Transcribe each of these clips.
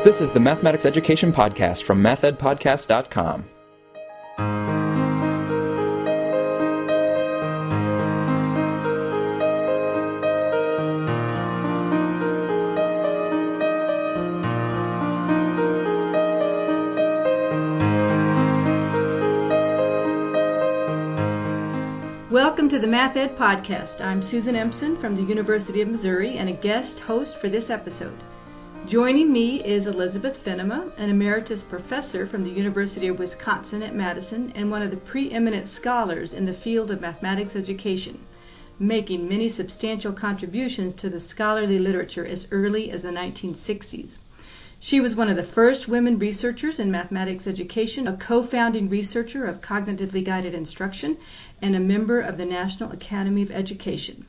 This is the Mathematics Education Podcast from mathedpodcast.com. Welcome to the Math Ed Podcast. I'm Susan Empson from the University of Missouri and a guest host for this episode. Joining me is Elizabeth Fennema, an emeritus professor from the University of Wisconsin at Madison and one of the preeminent scholars in the field of mathematics education, making many substantial contributions to the scholarly literature as early as the 1960s. She was one of the first women researchers in mathematics education, a co-founding researcher of cognitively guided instruction, and a member of the National Academy of Education.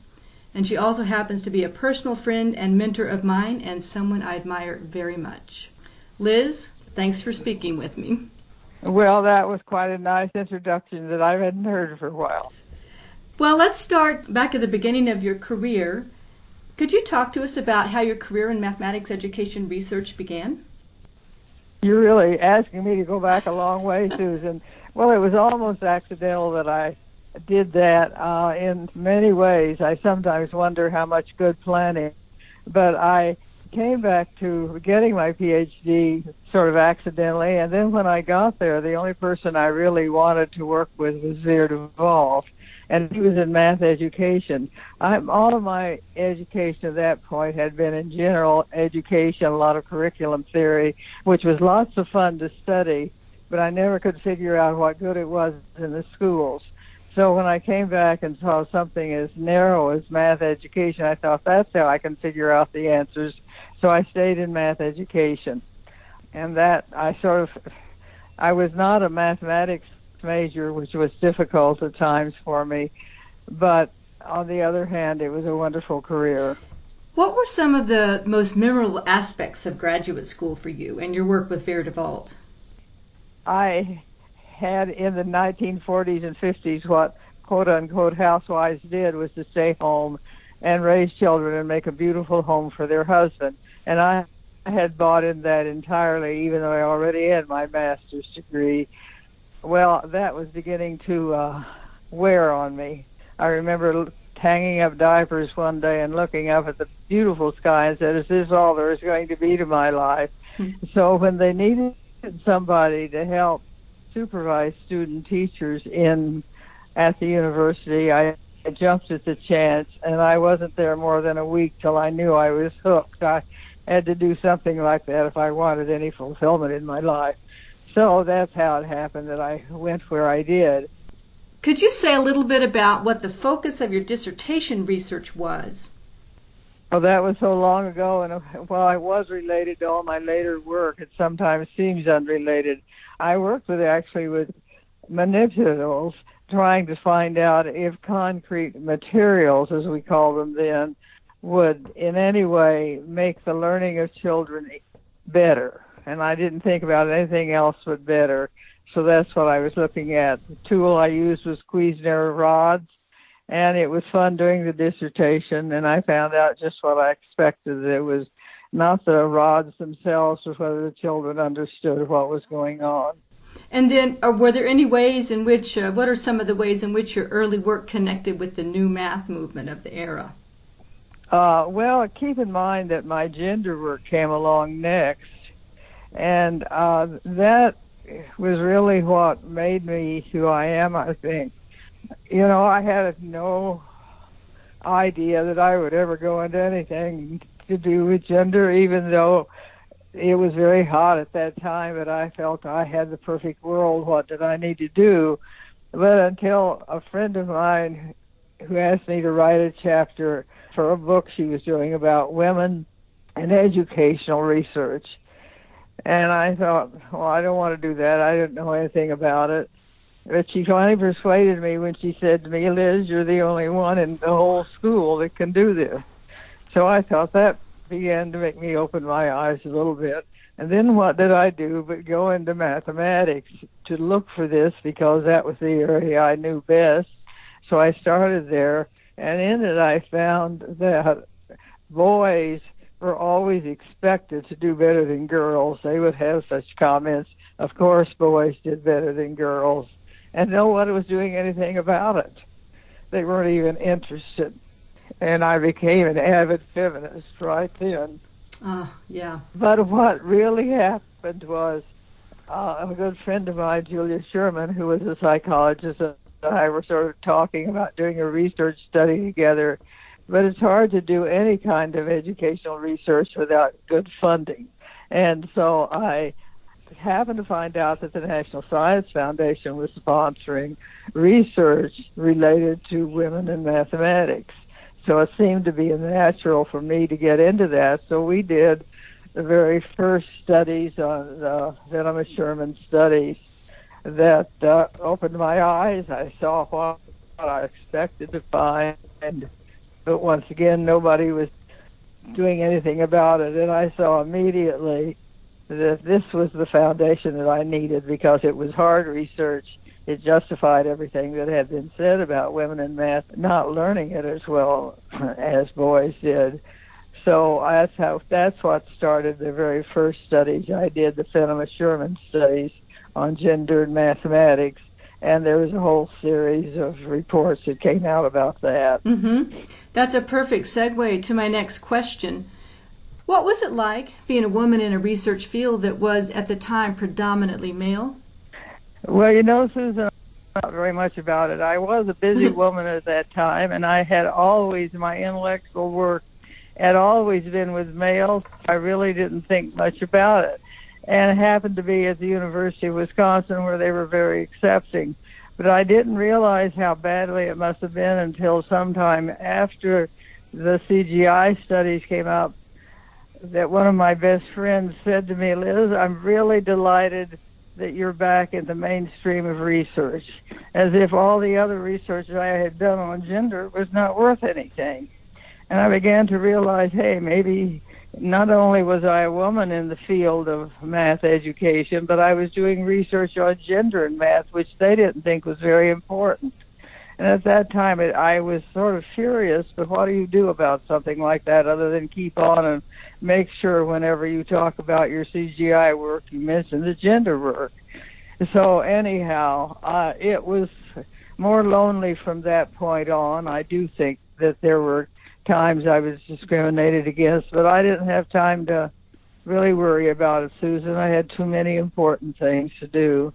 And she also happens to be a personal friend and mentor of mine and someone I admire very much. Liz, thanks for speaking with me. Well, that was quite a nice introduction that I hadn't heard for a while. Well, let's start back at the beginning of your career. Could you talk to us about how your career in mathematics education research began? You're really asking me to go back a long way, Susan. Well, it was almost accidental that I did that in many ways. I sometimes wonder how much good planning. But I came back to getting my PhD sort of accidentally, and then when I got there, the only person I really wanted to work with was Veer DeVolf, and he was in math education. All of my education at that point had been in general education, a lot of curriculum theory, which was lots of fun to study, but I never could figure out what good it was in the schools. So when I came back and saw something as narrow as math education, I thought that's how I can figure out the answers. So I stayed in math education. And that I was not a mathematics major, which was difficult at times for me. But on the other hand, it was a wonderful career. What were some of the most memorable aspects of graduate school for you and your work with Veer DeVolf? I had in the 1940s and 50s what quote-unquote housewives did was to stay home and raise children and make a beautiful home for their husband. And I had bought in that entirely, even though I already had my master's degree. Well, that was beginning to wear on me. I remember hanging up diapers one day and looking up at the beautiful sky and said, is this all there is going to be to my life? So when they needed somebody to help supervise student teachers at the university, I jumped at the chance, and I wasn't there more than a week till I knew I was hooked. I had to do something like that if I wanted any fulfillment in my life. So that's how it happened that I went where I did. Could you say a little bit about what the focus of your dissertation research was? Well, that was so long ago, and while it was related to all my later work, it sometimes seems unrelated. I worked with manipulatives, trying to find out if concrete materials, as we called them then, would in any way make the learning of children better. And I didn't think about anything else but better. So that's what I was looking at. The tool I used was Cuisenaire rods, and it was fun doing the dissertation, and I found out just what I expected. It was not the rods themselves, but whether the children understood what was going on. And then, were there any ways in which, what are some of the ways in which your early work connected with the new math movement of the era? Well, keep in mind that my gender work came along next, and that was really what made me who I am, I think. You know, I had no idea that I would ever go into anything to do with gender, even though it was very hot at that time, but I felt I had the perfect world. What did I need to do? But until a friend of mine who asked me to write a chapter for a book she was doing about women and educational research. And I thought, well, I don't want to do that. I didn't know anything about it. But she finally persuaded me when she said to me, Liz, you're the only one in the whole school that can do this. So I thought that began to make me open my eyes a little bit. And then what did I do but go into mathematics to look for this, because that was the area I knew best. So I started there, and in it I found that boys were always expected to do better than girls. They would have such comments. Of course, boys did better than girls. And no one was doing anything about it. They weren't even interested. And I became an avid feminist right then. Yeah. But what really happened was a good friend of mine, Julia Sherman, who was a psychologist, and I were sort of talking about doing a research study together. But it's hard to do any kind of educational research without good funding. And so I happened to find out that the National Science Foundation was sponsoring research related to women in mathematics. So it seemed to be natural for me to get into that. So we did the very first studies on Fennema Sherman studies that opened my eyes. I saw what I expected to find, but once again, nobody was doing anything about it. And I saw immediately that this was the foundation that I needed because it was hard research. It justified everything that had been said about women in math not learning it as well as boys did. So that's what started the very first studies I did, the Fennema Sherman studies on gender and mathematics. And there was a whole series of reports that came out about that. Mm-hmm. That's a perfect segue to my next question. What was it like being a woman in a research field that was, at the time, predominantly male? Well, Susan, not very much about it. I was a busy woman at that time, and I had always, my intellectual work had always been with males. I really didn't think much about it. And it happened to be at the University of Wisconsin where they were very accepting. But I didn't realize how badly it must have been until sometime after the CGI studies came out that one of my best friends said to me, Liz, I'm really delighted that you're back in the mainstream of research, as if all the other research I had done on gender was not worth anything. And I began to realize, hey, maybe not only was I a woman in the field of math education, but I was doing research on gender and math, which they didn't think was very important. And at that time, I was sort of furious, but what do you do about something like that other than keep on and make sure whenever you talk about your CGI work, you mention the gender work. So anyhow, it was more lonely from that point on. I do think that there were times I was discriminated against, but I didn't have time to really worry about it, Susan. I had too many important things to do.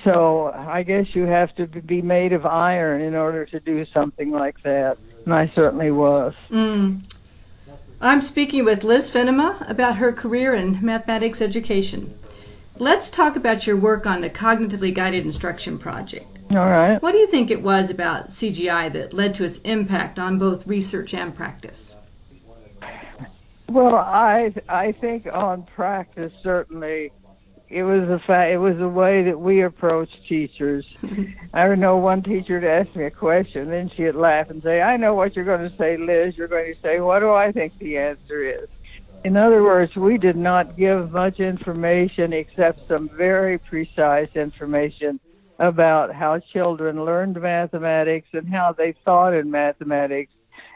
So I guess you have to be made of iron in order to do something like that, and I certainly was. I'm speaking with Liz Fennema about her career in mathematics education. Let's talk about your work on the Cognitively Guided Instruction Project. All right. What do you think it was about CGI that led to its impact on both research and practice? Well, I think on practice, certainly, it was the way that we approached teachers. I know one teacher would ask me a question, then she'd laugh and say, I know what you're going to say, Liz. You're going to say, what do I think the answer is? In other words, we did not give much information except some very precise information about how children learned mathematics and how they thought in mathematics,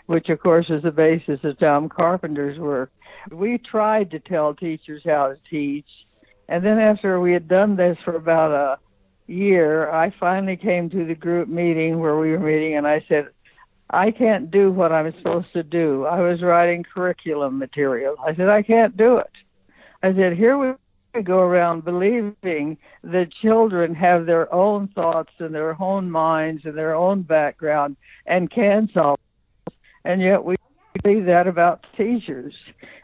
which, of course, is the basis of Tom Carpenter's work. We tried to tell teachers how to teach. And then after we had done this for about a year, I finally came to the group meeting where we were meeting, and I said, I can't do what I'm supposed to do. I was writing curriculum material. I said, I can't do it. I said, here we go around believing that children have their own thoughts and their own minds and their own background and can solve it. And yet we believe that about teachers.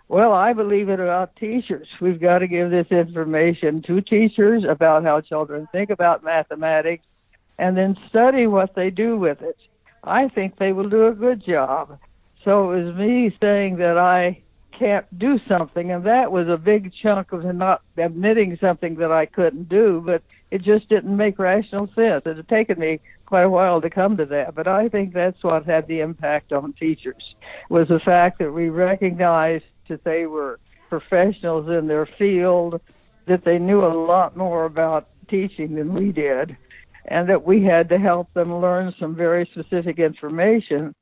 Well, I believe it about teachers. We've got to give this information to teachers about how children think about mathematics and then study what they do with it. I think they will do a good job. So it was me saying that I can't do something, and that was a big chunk of not admitting something that I couldn't do, but it just didn't make rational sense. It had taken me quite a while to come to that, but I think that's what had the impact on teachers, was the fact that we recognized that they were professionals in their field, that they knew a lot more about teaching than we did, and that we had to help them learn some very specific information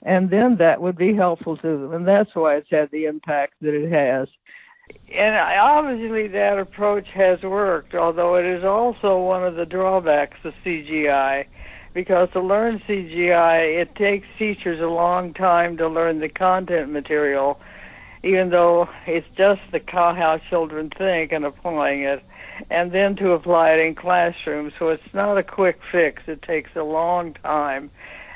and then that would be helpful to them, and that's why it's had the impact that it has. And obviously that approach has worked, although it is also one of the drawbacks of CGI, because to learn CGI, it takes teachers a long time to learn the content material, even though it's just how children think and applying it, and then to apply it in classrooms. So it's not a quick fix. It takes a long time.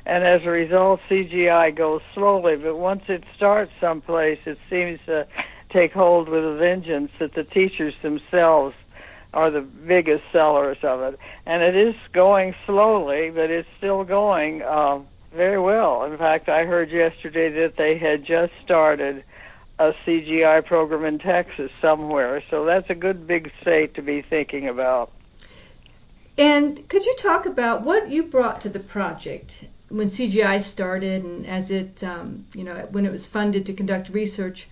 And as a result, CGI goes slowly, but once it starts someplace, it seems to take hold with a vengeance that the teachers themselves are the biggest sellers of it. And it is going slowly, but it's still going very well. In fact, I heard yesterday that they had just started a CGI program in Texas somewhere. So that's a good big state to be thinking about. And could you talk about what you brought to the project when CGI started and as it, when it was funded to conduct research?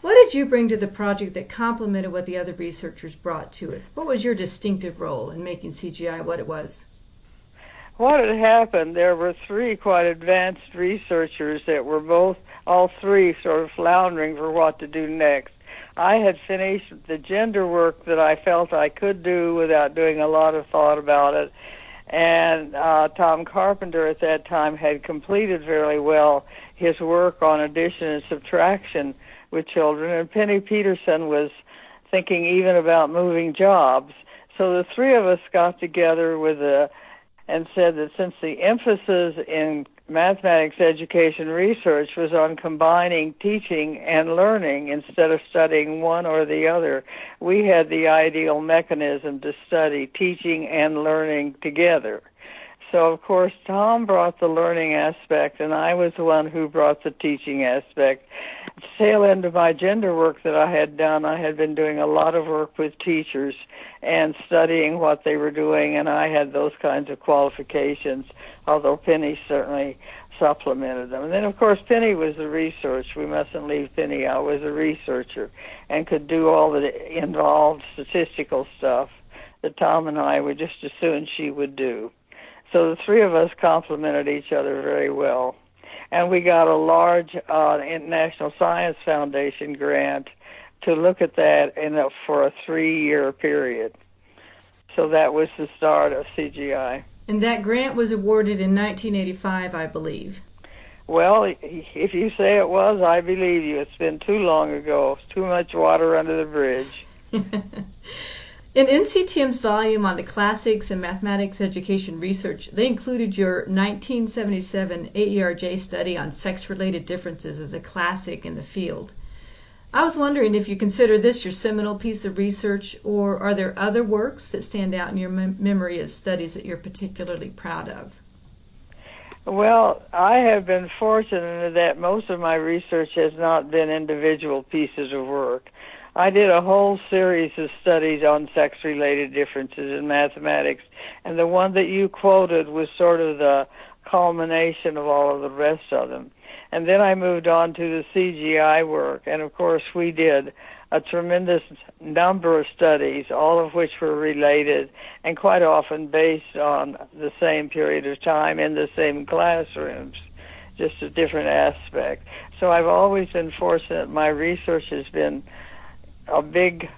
What did you bring to the project that complemented what the other researchers brought to it? What was your distinctive role in making CGI what it was? What had happened, there were three quite advanced researchers that were all three sort of floundering for what to do next. I had finished the gender work that I felt I could do without doing a lot of thought about it. And Tom Carpenter at that time had completed very well his work on addition and subtraction with children, and Penny Peterson was thinking even about moving jobs. So the three of us got together and said that since the emphasis in mathematics education research was on combining teaching and learning instead of studying one or the other, we had the ideal mechanism to study teaching and learning together. So, of course, Tom brought the learning aspect, and I was the one who brought the teaching aspect. Tail end of my gender work that I had done, I had been doing a lot of work with teachers and studying what they were doing, and I had those kinds of qualifications, although Penny certainly supplemented them. And then, of course, Penny was the research. We mustn't leave Penny out. Was a researcher and could do all the involved statistical stuff that Tom and I would just as soon she would do. So the three of us complemented each other very well. And we got a large International Science Foundation grant to look at that for a 3-year period. So that was the start of CGI. And that grant was awarded in 1985, I believe. Well, if you say it was, I believe you. It's been too long ago. It's too much water under the bridge. In NCTM's volume on the classics and mathematics education research, they included your 1977 AERJ study on sex-related differences as a classic in the field. I was wondering if you consider this your seminal piece of research, or are there other works that stand out in your memory as studies that you're particularly proud of? Well, I have been fortunate that most of my research has not been individual pieces of work. I did a whole series of studies on sex-related differences in mathematics, and the one that you quoted was sort of the culmination of all of the rest of them. And then I moved on to the CGI work, and of course we did a tremendous number of studies, all of which were related and quite often based on the same period of time in the same classrooms, just a different aspect. So I've always been fortunate. My research has been a big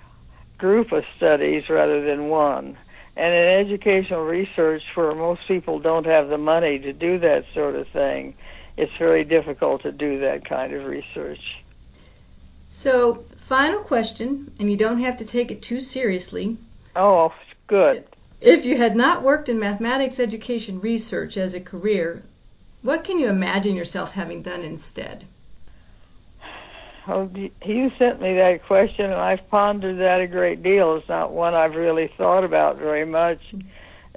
group of studies rather than one. And in educational research, where most people don't have the money to do that sort of thing, it's very difficult to do that kind of research. So, final question, and you don't have to take it too seriously. Oh, good. If you had not worked in mathematics education research as a career, what can you imagine yourself having done instead? Oh, you sent me that question, and I've pondered that a great deal. It's not one I've really thought about very much.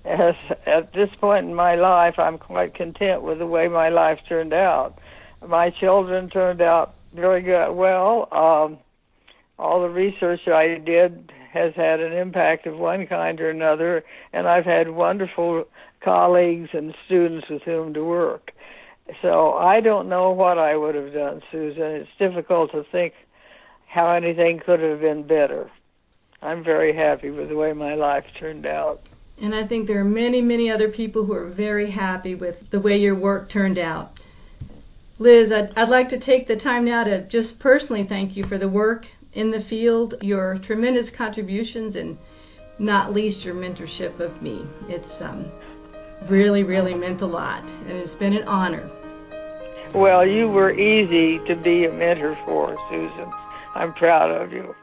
At this point in my life, I'm quite content with the way my life turned out. My children turned out very good. Well, all the research I did has had an impact of one kind or another, and I've had wonderful colleagues and students with whom to work. So I don't know what I would have done, Susan. It's difficult to think how anything could have been better. I'm very happy with the way my life turned out. And I think there are many, many other people who are very happy with the way your work turned out. Liz, I'd like to take the time now to just personally thank you for the work in the field, your tremendous contributions, and not least your mentorship of me. It's really, really meant a lot, and it's been an honor. Well, you were easy to be a mentor for, Susan. I'm proud of you.